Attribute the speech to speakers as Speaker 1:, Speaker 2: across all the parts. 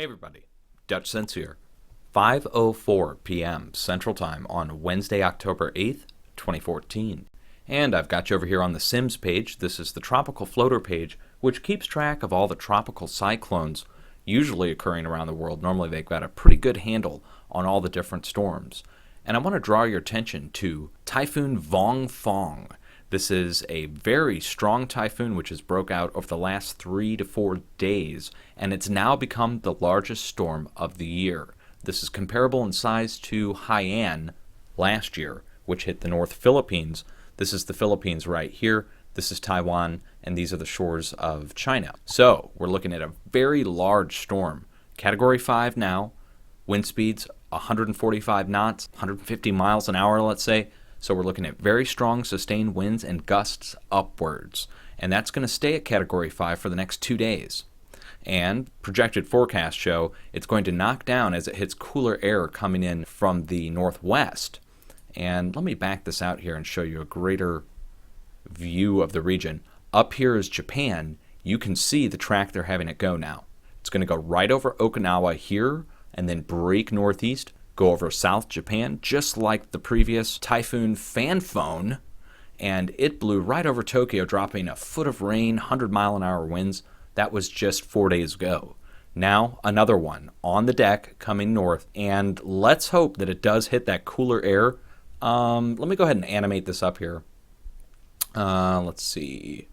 Speaker 1: everybody, Dutch Sense here. 5:04 p.m. Central Time on Wednesday, October 8th, 2014. And I've got you over here on the Sims page. This is the Tropical Floater page, which keeps track of all the tropical cyclones usually occurring around the world. Normally they've got a pretty good handle on all the different storms. And I want to draw your attention to Typhoon VONGFONG. This is a very strong typhoon which has broke out over the last 3 to 4 days, and it's now become the largest storm of the year. This is comparable in size to Haiyan last year, which hit the North Philippines. This is the Philippines right here. This is Taiwan, and these are the shores of China. So we're looking at a very large storm. Category 5 now, wind speeds 145 knots, 150 miles an hour, let's say. So we're looking at very strong sustained winds and gusts upwards. And that's going to stay at Category 5 for the next 2 days. And projected forecasts show it's going to knock down as it hits cooler air coming in from the northwest. And let me back this out here and show you a greater view of the region. Up here is Japan. You can see the track they're having it go now. It's going to go right over Okinawa here and then break northeast, go over South Japan, just like the previous Typhoon Typhoon, and it blew right over Tokyo, dropping a foot of rain, 100-mile-an-hour winds. That was just 4 days ago. Now, another one on the deck coming north, and let's hope that it does hit that cooler air. Let me go ahead and animate this up here. Let's see.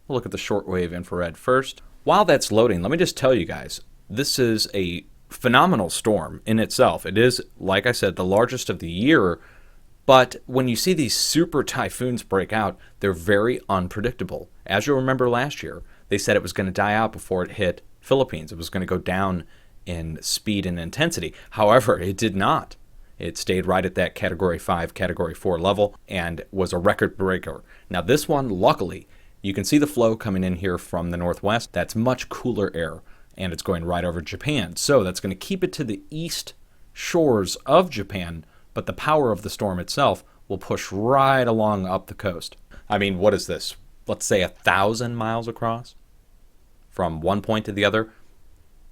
Speaker 1: We'll look at the shortwave infrared first. While that's loading, let me just tell you guys, this is a phenomenal storm in itself. It is, like I said, the largest of the year, but when you see these super typhoons break out, they're very unpredictable. As you'll remember last year, they said it was going to die out before it hit Philippines. It was going to go down in speed and intensity. However, it did not. It stayed right at that Category 5, Category 4 level and was a record breaker. Now this one, luckily, you can see the flow coming in here from the northwest. That's much cooler air, and it's going right over Japan. So that's going to keep it to the east shores of Japan, but the power of the storm itself will push right along up the coast. I mean, what is this? Let's say 1,000 miles across from one point to the other.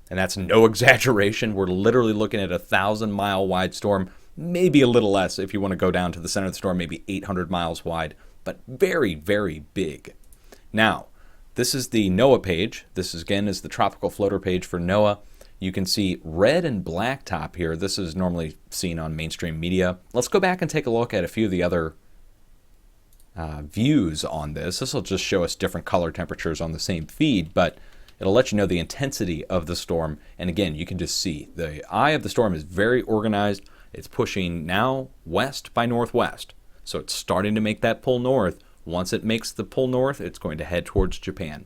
Speaker 1: And that's no exaggeration. We're literally looking at a 1,000-mile wide storm, maybe a little less if you want to go down to the center of the storm, maybe 800 miles wide, but very, very big. Now, this is the NOAA page. This is, again, is the Tropical Floater page for NOAA. You can see red and black top here. This is normally seen on mainstream media. Let's go back and take a look at a few of the other views on this. This will just show us different color temperatures on the same feed, but it'll let you know the intensity of the storm. And again, you can just see the eye of the storm is very organized. It's pushing now west by northwest. So it's starting to make that pull north. Once it makes the pull north, it's going to head towards Japan.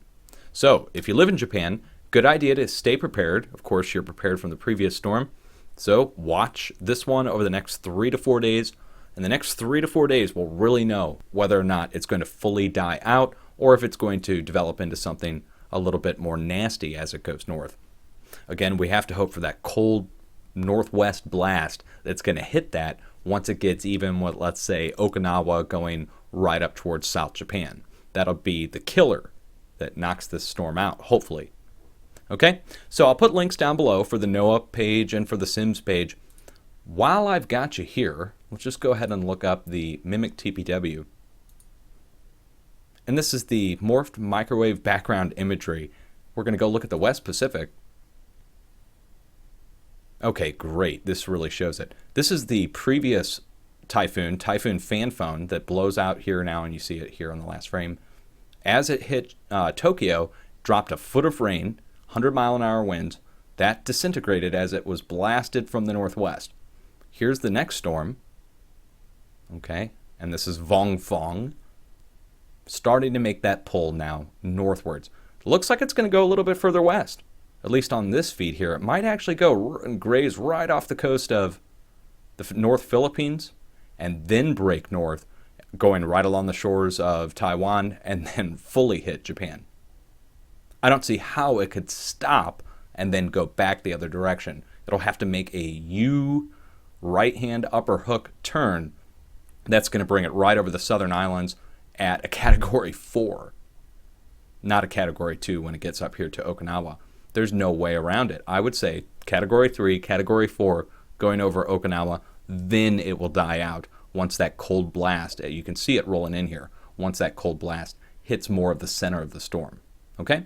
Speaker 1: So if you live in Japan, good idea to stay prepared. Of course, you're prepared from the previous storm. So watch this one over the next 3 to 4 days. In the next 3 to 4 days, we'll really know whether or not it's going to fully die out or if it's going to develop into something a little bit more nasty as it goes north. Again, we have to hope for that cold northwest blast that's going to hit that once it gets even with, let's say, Okinawa going right up towards South Japan. That'll be the killer that knocks this storm out, hopefully. Okay, so I'll put links down below for the NOAA page and for the Sims page. While I've got you here, let's just go ahead and look up the Mimic TPW. And this is the morphed microwave background imagery. We're going to go look at the West Pacific. Okay, great. This really shows it. This is the previous Typhoon Typhoon, that blows out here now, and you see it here on the last frame. As it hit Tokyo, dropped a foot of rain, 100-mile-an-hour winds. That disintegrated as it was blasted from the northwest. Here's the next storm. Okay, and this is VONGFONG. Starting to make that pull now northwards. Looks like it's going to go a little bit further west, at least on this feed here. It might actually go and graze right off the coast of the North Philippines and then break north, going right along the shores of Taiwan and then fully hit Japan. I don't see how it could stop and then go back the other direction. It'll have to make a U right-hand upper hook turn. That's going to bring it right over the southern islands at a Category 4, not a Category 2 when it gets up here to Okinawa. There's no way around it. I would say Category 3, Category 4 going over Okinawa, then it will die out once that cold blast, you can see it rolling in here, once that cold blast hits more of the center of the storm. Okay?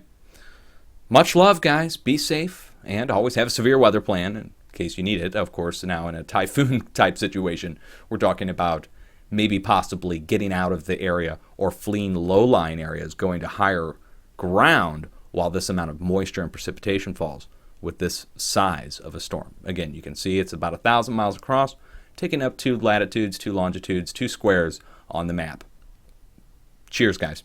Speaker 1: Much love, guys. Be safe, and always have a severe weather plan in case you need it. Of course, now in a typhoon type situation, we're talking about maybe possibly getting out of the area or fleeing low-lying areas, going to higher ground while this amount of moisture and precipitation falls with this size of a storm. Again, you can see it's about 1,000 miles across, taking up 2 latitudes, 2 longitudes, 2 squares on the map. Cheers, guys.